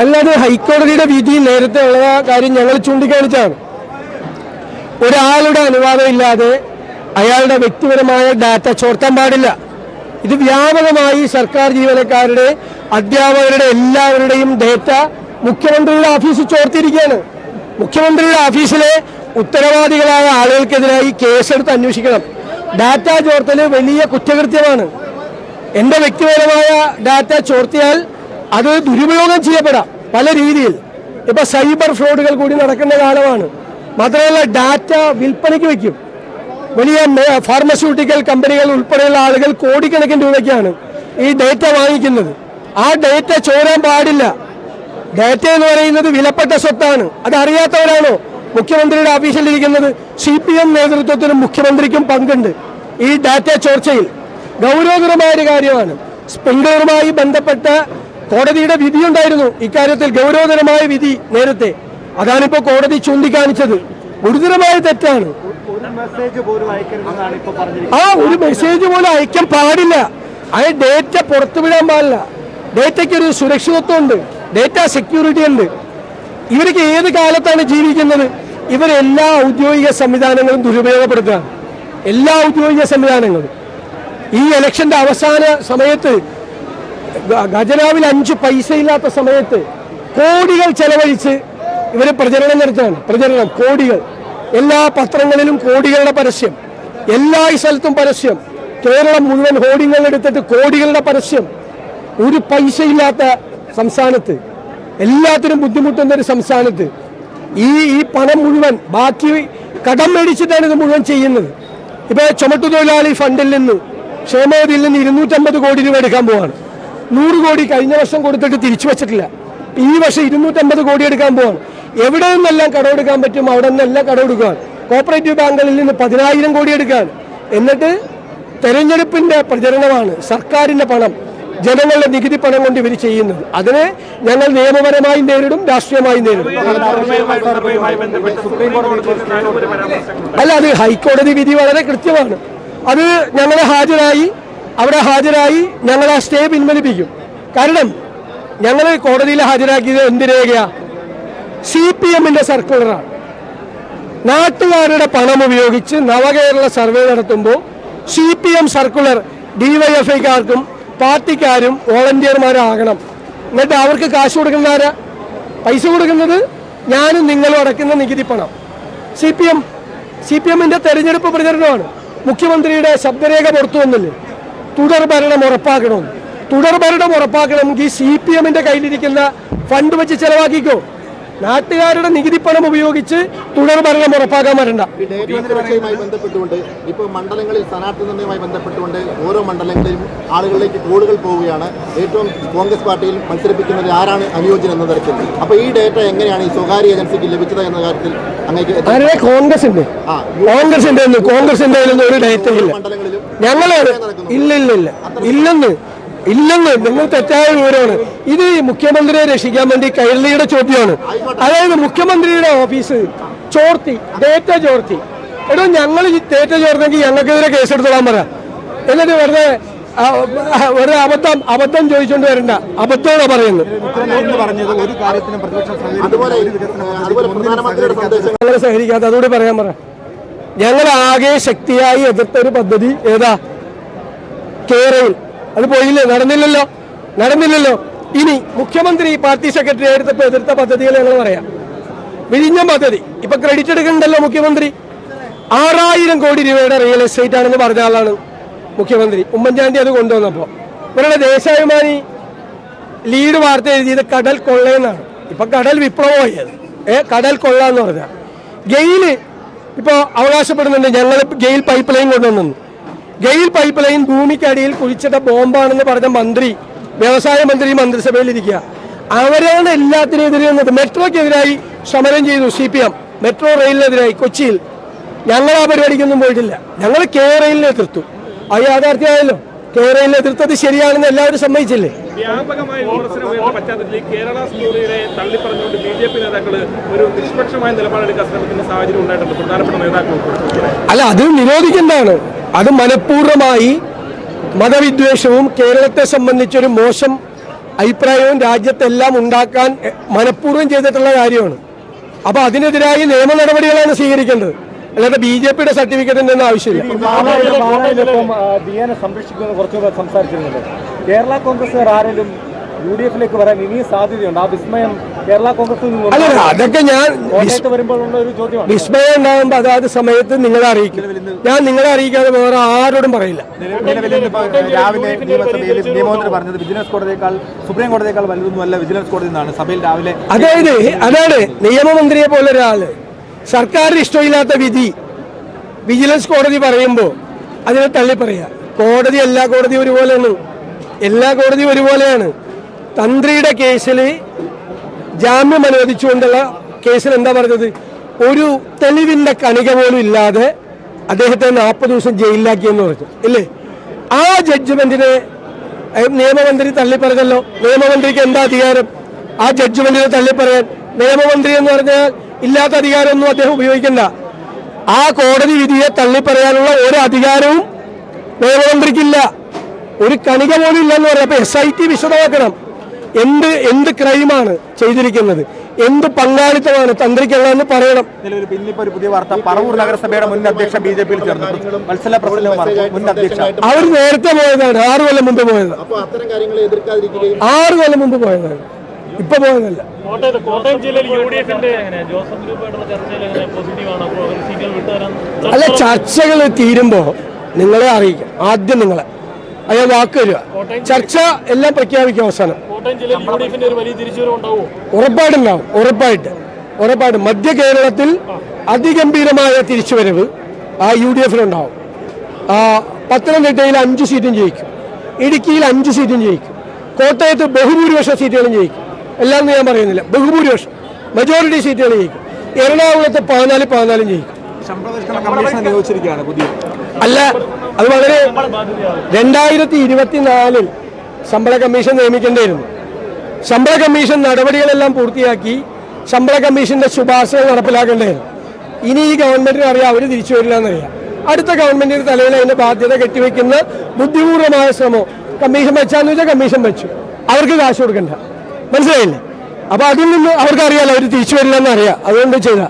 അല്ലാതെ ഹൈക്കോടതിയുടെ വിധി നേരത്തെ ഉള്ള കാര്യം ഞങ്ങൾ ചൂണ്ടിക്കാണിച്ചാണ്. ഒരാളുടെ അനുവാദം ഇല്ലാതെ അയാളുടെ വ്യക്തിപരമായ ഡാറ്റ ചോർത്താൻ പാടില്ല. ഇത് വ്യാപകമായി സർക്കാർ ജീവനക്കാരുടെ, അധ്യാപകരുടെ എല്ലാവരുടെയും ഡേറ്റ മുഖ്യമന്ത്രിയുടെ ഓഫീസിൽ ചോർത്തിയിരിക്കുകയാണ്. മുഖ്യമന്ത്രിയുടെ ഓഫീസിലെ ഉത്തരവാദികളായ ആളുകൾക്കെതിരായി കേസെടുത്ത് അന്വേഷിക്കണം. ഡാറ്റ ചോർത്തൽ വലിയ കുറ്റകൃത്യമാണ്. എൻ്റെ വ്യക്തിപരമായ ഡാറ്റ ചോർത്തിയാൽ അത് ദുരുപയോഗം ചെയ്യപ്പെടാം പല രീതിയിൽ. ഇപ്പൊ സൈബർ ഫ്രോഡുകൾ കൂടി നടക്കുന്ന കാലമാണ്. മാത്രമല്ല ഡാറ്റ വിൽപ്പനയ്ക്ക് വയ്ക്കും. വലിയ ഫാർമസ്യൂട്ടിക്കൽ കമ്പനികൾ ഉൾപ്പെടെയുള്ള ആളുകൾ കോടിക്കണക്കിന് രൂപയ്ക്കാണ് ഈ ഡേറ്റ വാങ്ങിക്കുന്നത്. ആ ഡേറ്റ ചോരാൻ പാടില്ല. ഡേറ്റ എന്ന് പറയുന്നത് വിലപ്പെട്ട സ്വത്താണ്. അതറിയാത്തവരാണോ മുഖ്യമന്ത്രിയുടെ ഓഫീസിലിരിക്കുന്നത്? CPM നേതൃത്വത്തിനും മുഖ്യമന്ത്രിക്കും പങ്കുണ്ട് ഈ ഡാറ്റ ചോർച്ചയിൽ. ഗൗരവകരമായ ഒരു കാര്യമാണ്. സ്പ്രിംഗ്ലറുമായി ബന്ധപ്പെട്ട കോടതിയുടെ വിധിയുണ്ടായിരുന്നു. ഇക്കാര്യത്തിൽ ഗൗരവതരമായ വിധി നേരത്തെ. അതാണിപ്പോൾ കോടതി ചൂണ്ടിക്കാണിച്ചത്. ഗുരുതരമായ തെറ്റാണ്. ആ ഒരു മെസ്സേജ് പോലും അയക്കാൻ പാടില്ല. ആ ഡേറ്റ പുറത്തുവിടാൻ പാടില്ല. ഡേറ്റയ്ക്ക് ഒരു സുരക്ഷിതത്വം ഉണ്ട്, ഡേറ്റ സെക്യൂരിറ്റി ഉണ്ട്. ഇവർക്ക് ഏത് കാലത്താണ് ജീവിക്കുന്നത്? ഇവരെല്ലാ ഔദ്യോഗിക സംവിധാനങ്ങളും ദുരുപയോഗപ്പെടുത്തുകയാണ്. എല്ലാ ഔദ്യോഗിക സംവിധാനങ്ങളും. ഈ ഇലക്ഷന്റെ അവസാന സമയത്ത് ഖജനാവിൽ 5 പൈസ ഇല്ലാത്ത സമയത്ത് കോടികൾ ചെലവഴിച്ച് ഇവർ പ്രചരണം നടത്തുകയാണ്. പ്രചരണം കോടികൾ. എല്ലാ പത്രങ്ങളിലും കോടികളുടെ പരസ്യം, എല്ലാ സ്ഥലത്തും പരസ്യം. കേരളം മുഴുവൻ ഹോർഡിങ്ങൾ എടുത്തിട്ട് കോടികളുടെ പരസ്യം. ഒരു പൈസ ഇല്ലാത്ത സംസ്ഥാനത്ത്, എല്ലാത്തിനും ബുദ്ധിമുട്ടുന്ന ഒരു സംസ്ഥാനത്ത് ഈ പണം മുഴുവൻ ബാക്കി കടം മേടിച്ചിട്ടാണ് ഇത് മുഴുവൻ ചെയ്യുന്നത്. ഇപ്പൊ ചുമട്ടുതൊഴിലാളി ഫണ്ടിൽ നിന്ന്, ക്ഷേമനിധിയിൽ നിന്ന് 250 കോടി രൂപ എടുക്കാൻ പോവാണ്. 100 കോടി കഴിഞ്ഞ വർഷം കൊടുത്തിട്ട് തിരിച്ചു വെച്ചിട്ടില്ല. ഈ വർഷം 250 കോടി എടുക്കാൻ പോവാണ്. എവിടെ നിന്നെല്ലാം കടമെടുക്കാൻ പറ്റും അവിടെ നിന്നെല്ലാം കടമെടുക്കാൻ. കോപ്പറേറ്റീവ് ബാങ്കുകളിൽ നിന്ന് 10,000 കോടി എടുക്കാൻ. എന്നിട്ട് തെരഞ്ഞെടുപ്പിന്റെ പ്രചരണമാണ്. സർക്കാരിന്റെ പണം, ജനങ്ങളുടെ നികുതി പണം കൊണ്ട് ഇവർ ചെയ്യുന്നത്. അതിനെ ഞങ്ങൾ നിയമപരമായി നേരിടും, രാഷ്ട്രീയമായി നേരിടും. അല്ല, അത് ഹൈക്കോടതി വിധി വളരെ കൃത്യമാണ്. അത് ഞങ്ങൾ അവിടെ ഹാജരായി ഞങ്ങൾ ആ സ്റ്റേ പിൻവലിപ്പിക്കും. കാരണം ഞങ്ങൾ കോടതിയിൽ ഹാജരാക്കിയത് എന്ത് രേഖയാ? CPMന്റെ സർക്കുലറാണ്. നാട്ടുകാരുടെ പണം ഉപയോഗിച്ച് നവകേരള സർവേ നടത്തുമ്പോൾ CPM സർക്കുലർ DYFIക്കാർക്കും പാർട്ടിക്കാരും വോളണ്ടിയർമാരാകണം. എന്നിട്ട് അവർക്ക് കാശ് കൊടുക്കുന്ന ആരാ? പൈസ കൊടുക്കുന്നത് ഞാനും നിങ്ങളും അടയ്ക്കുന്ന നികുതി പണം. CPMന്റെ തെരഞ്ഞെടുപ്പ് പ്രചരണമാണ്. മുഖ്യമന്ത്രിയുടെ ശബ്ദരേഖ പുറത്തു വന്നില്ലേ? തുടർ ഭരണം ഉറപ്പാക്കണമെന്ന്. തുടർ ഭരണം ഉറപ്പാക്കണമെങ്കിൽ CPMന്റെ കയ്യിലിരിക്കുന്ന ഫണ്ട് വെച്ച് ചെലവാക്കിക്കോ. നാട്ടുകാരുടെ നികുതി പണം ഉപയോഗിച്ച് തുടർ ഭരണം ഉറപ്പാക്കാൻ വരണ്ട. ബന്ധപ്പെട്ടുകൊണ്ട് ഇപ്പോൾ മണ്ഡലങ്ങളിൽ സ്ഥാനാർത്ഥി നിർണ്ണയവുമായി ബന്ധപ്പെട്ടുകൊണ്ട് ഓരോ മണ്ഡലങ്ങളിലും ആളുകളിലേക്ക് കോളുകൾ പോവുകയാണ്. ഏറ്റവും കോൺഗ്രസ് പാർട്ടിയിൽ മത്സരിപ്പിക്കുന്നത് ആരാണ് അനുയോജ്യം എന്ന തരത്തിൽ. അപ്പോൾ ഈ ഡേറ്റ എങ്ങനെയാണ് ഈ സ്വകാര്യ ഏജൻസിക്ക് ലഭിച്ചത് എന്ന കാര്യത്തിൽ അങ്ങനെ കോൺഗ്രസിന്റെ ഒരു ഡേറ്റ ഇല്ല. ഞങ്ങൾ ഇല്ലെന്ന് നിങ്ങൾ തെറ്റായ വിവരമാണ്. ഇത് മുഖ്യമന്ത്രിയെ രക്ഷിക്കാൻ വേണ്ടി കൈരളിയുടെ ചോദ്യമാണ്. അതായത് മുഖ്യമന്ത്രിയുടെ ഓഫീസ് ഡേറ്റ ചോർത്തി. എടോ, ഞങ്ങൾ ഈ ഡേറ്റ ചോർന്നെങ്കിൽ ഞങ്ങൾക്കെതിരെ കേസെടുത്തോളാൻ പറ. എന്നിട്ട് വെറുതെ അബദ്ധം ചോദിച്ചോണ്ട് വരണ്ട. അബദ്ധമാണ് പറയുന്നത്. ഞങ്ങൾ സഹകരിക്കാത്ത അതുകൂടി പറയാൻ പറ. ഞങ്ങൾ ആകെ ശക്തിയായി എതിർത്തൊരു പദ്ധതി ഏതാ? കേരയിൽ. അത് പോയില്ലേ? നടന്നില്ലല്ലോ. ഇനി മുഖ്യമന്ത്രി പാർട്ടി സെക്രട്ടറി എടുത്തപ്പോൾ എതിർത്ത പദ്ധതികൾ ഞങ്ങൾ പറയാം. വിഴിഞ്ഞം പദ്ധതി ഇപ്പൊ ക്രെഡിറ്റ് എടുക്കണ്ടല്ലോ മുഖ്യമന്ത്രി. 6,000 കോടി രൂപയുടെ റിയൽ എസ്റ്റേറ്റ് ആണെന്ന് പറഞ്ഞ ആളാണ് മുഖ്യമന്ത്രി. ഉമ്മൻചാണ്ടി അത് കൊണ്ടുവന്നപ്പോൾ ഇവരുടെ ദേശാഭിമാനി ലീഡ് വാർത്ത എഴുതിയത് കടൽ കൊള്ളയെന്നാണ്. ഇപ്പൊ കടൽ വിപ്ലവമായത്. കടൽ കൊള്ള എന്ന് പറഞ്ഞാൽ ഗെയില് ഇപ്പൊ അവകാശപ്പെടുന്നുണ്ട് ഞങ്ങൾ ഗെയിൽ പൈപ്പ് ലൈൻ കൊണ്ടുവന്നു. ഗെയിൽ പൈപ്പ് ലൈൻ ഭൂമിക്കടിയിൽ കുഴിച്ചിട്ട ബോംബാണെന്ന് പറഞ്ഞ മന്ത്രി, വ്യവസായ മന്ത്രി മന്ത്രിസഭയിലിരിക്കുക. അവരാണ് എല്ലാത്തിനെതിരെ വന്നത്. മെട്രോയ്ക്കെതിരായി സമരം ചെയ്തു CPM. മെട്രോ റെയിലിനെതിരായി കൊച്ചിയിൽ. ഞങ്ങൾ ആ പരിപാടിക്കൊന്നും പോയിട്ടില്ല. ഞങ്ങൾ റെയിലിനെ എതിർത്തു. അത് യാഥാർത്ഥ്യമായല്ലോ. റെയിലിനെ എതിർത്തത് ശരിയാണെന്ന് എല്ലാവരും സമ്മതിച്ചില്ലേ? വ്യാപകമായ വിമർശനം ഉയർന്ന പശ്ചാത്തലത്തിൽ കേരള സ്റ്റോറിയെ തള്ളിപ്പറഞ്ഞുകൊണ്ട് BJP നേതാക്കൾ ഒരു നിഷ്പക്ഷമായ നിലപാടെടുക്കാൻ ശ്രമിക്കുന്ന സാഹചര്യം ഉണ്ടായിട്ടുണ്ട്. പ്രധാനപ്പെട്ട നേതാക്കൾ അല്ല, അത് നിരോധിക്കേണ്ടതാണ്. അത് മനഃപൂർവ്വമായി മതവിദ്വേഷവും കേരളത്തെ സംബന്ധിച്ചൊരു മോശം അഭിപ്രായവും രാജ്യത്തെല്ലാം ഉണ്ടാക്കാൻ മനഃപൂർവ്വം ചെയ്തിട്ടുള്ള കാര്യമാണ്. അപ്പോൾ അതിനെതിരായി നിയമ നടപടികളാണ് സ്വീകരിക്കേണ്ടത്, അല്ലാതെ BJPയുടെ സർട്ടിഫിക്കറ്റിന്റെ ഒന്നും ആവശ്യമില്ല. സംരക്ഷിക്കുന്നത് കുറച്ചുകൂടെ സംസാരിച്ചിരുന്നത് കേരള കോൺഗ്രസ് ആരെങ്കിലും UDF-ലേക്ക് വരാൻ ഇനിയും സാധ്യതയുണ്ട്. ആ വിസ്മയം കേരള കോൺഗ്രസിൽ നിന്ന് അല്ല, അതൊക്കെ ഞാൻ വരുമ്പോഴുള്ള ഒരു ചോദ്യമാണ്. വിസ്മയം ഉണ്ടാകുമ്പോൾ അതാത് സമയത്ത് നിങ്ങളെ അറിയിക്കും. ഞാൻ നിങ്ങളെ അറിയിക്കാതെ വേറെ ആരോടും പറയില്ല. രാവിലെ നിയമസഭയിൽ നിയമമന്ത്രി പറഞ്ഞത് വിജിലൻസ് കോടതിയേക്കാൾ സുപ്രീം കോടതിയേക്കാൾ വലുതൊന്നുമല്ല വിജിലൻസ് കോടതി എന്നാണ് സഭയിൽ രാവിലെ. അതാണ് നിയമമന്ത്രിയെ പോലെ ഒരാള് സർക്കാരിന് ഇഷ്ടമില്ലാത്ത വിധി വിജിലൻസ് കോടതി പറയുമ്പോൾ അതിനെ തള്ളി പറയാ. കോടതി എല്ലാ കോടതിയും ഒരുപോലെയാണ്, എല്ലാ കോടതിയും ഒരുപോലെയാണ്. തന്ത്രിയുടെ കേസിൽ ജാമ്യം അനുവദിച്ചുകൊണ്ടുള്ള കേസിൽ എന്താ പറഞ്ഞത്? ഒരു തെളിവിന്റെ കണിക പോലും ഇല്ലാതെ അദ്ദേഹത്തെ 40 ദിവസം ജയിലിലാക്കിയെന്ന് പറഞ്ഞു ഇല്ലേ? ആ ജഡ്ജ്മെന്റിനെ നിയമമന്ത്രി തള്ളിപ്പറഞ്ഞല്ലോ. നിയമമന്ത്രിക്ക് എന്താ അധികാരം ആ ജഡ്ജ്മെന്റിനെ തള്ളിപ്പറയാൻ? നിയമമന്ത്രി എന്ന് പറഞ്ഞാൽ ഇല്ലാത്ത അധികാരമൊന്നും അദ്ദേഹം ഉപയോഗിക്കണ്ട. ആ കോടതി വിധിയെ തള്ളിപ്പറയാനുള്ള ഒരു അധികാരവും നിയമമന്ത്രിക്കില്ല. ഒരു കണിക പോലും ഇല്ലെന്ന് പറയാം. അപ്പൊ SIT വിശദമാക്കണം. എന്ത് ക്രൈമാണ് ചെയ്തിരിക്കുന്നത്, എന്ത് പങ്കാളിത്തമാണ് തന്ത്രിക്കുള്ളതെന്ന് പറയണം. ഇന്നിപ്പോ ഒരു പുതിയ വാർത്ത, പറവൂർ നഗരസഭയുടെ മുൻ അധ്യക്ഷ BJPയിൽ ചേർന്നു. മത്സര മുൻ അധ്യക്ഷ അവർ നേരത്തെ പോയതാണ്, 6 കൊല്ലം മുമ്പ് പോയത്. 6 കൊല്ലം മുമ്പ് പോയതാണ്, ഇപ്പൊ പോയതല്ല. അല്ല, ചർച്ചകൾ തീരുമ്പോ നിങ്ങളെ അറിയിക്കാം. ആദ്യം നിങ്ങളെ അയാൾ വാക്ക് തരിക, ചർച്ച എല്ലാം പ്രഖ്യാപിക്കും. അവസാനം ഉറപ്പായിട്ടുണ്ടാവും, ഉറപ്പായിട്ടും മധ്യ കേരളത്തിൽ അതിഗംഭീരമായ തിരിച്ചുവരവ് ആ UDF-നുണ്ടാവും. പത്തനംതിട്ടയിൽ 5 സീറ്റും ജയിക്കും, ഇടുക്കിയിൽ 5 സീറ്റും ജയിക്കും, കോട്ടയത്ത് ബഹുഭൂരിപക്ഷം സീറ്റുകളും ജയിക്കും. എല്ലാം ഞാൻ പറയുന്നില്ല, ബഹുഭൂരിപക്ഷം മജോറിറ്റി സീറ്റുകൾ ജയിക്കും. എറണാകുളത്ത് 14 ജയിക്കും. അല്ല, അത് വളരെ 2024 ശമ്പള കമ്മീഷൻ നിയമിക്കേണ്ടിയിരുന്നു. ശമ്പള കമ്മീഷൻ നടപടികളെല്ലാം പൂർത്തിയാക്കി ശമ്പള കമ്മീഷന്റെ ശുപാർശകൾ നടപ്പിലാക്കേണ്ടതായിരുന്നു. ഇനി ഈ ഗവൺമെന്റിന് അറിയാം അവർ തിരിച്ചു വരില്ല എന്നറിയാം. അടുത്ത ഗവൺമെന്റിന്റെ തലയിൽ അതിന്റെ ബാധ്യത കെട്ടിവെക്കുന്ന ബുദ്ധിപൂർവമായ ശ്രമം. കമ്മീഷൻ വെച്ചാന്ന് വെച്ചാൽ കമ്മീഷൻ വെച്ചു, അവർക്ക് കാശ് കൊടുക്കണ്ട, മനസ്സിലായില്ലേ? അപ്പൊ അതിൽ നിന്ന് അവർക്ക് അറിയാലോ അവർ തിരിച്ചു വരില്ല എന്നറിയാം, അതുകൊണ്ട് ചെയ്ത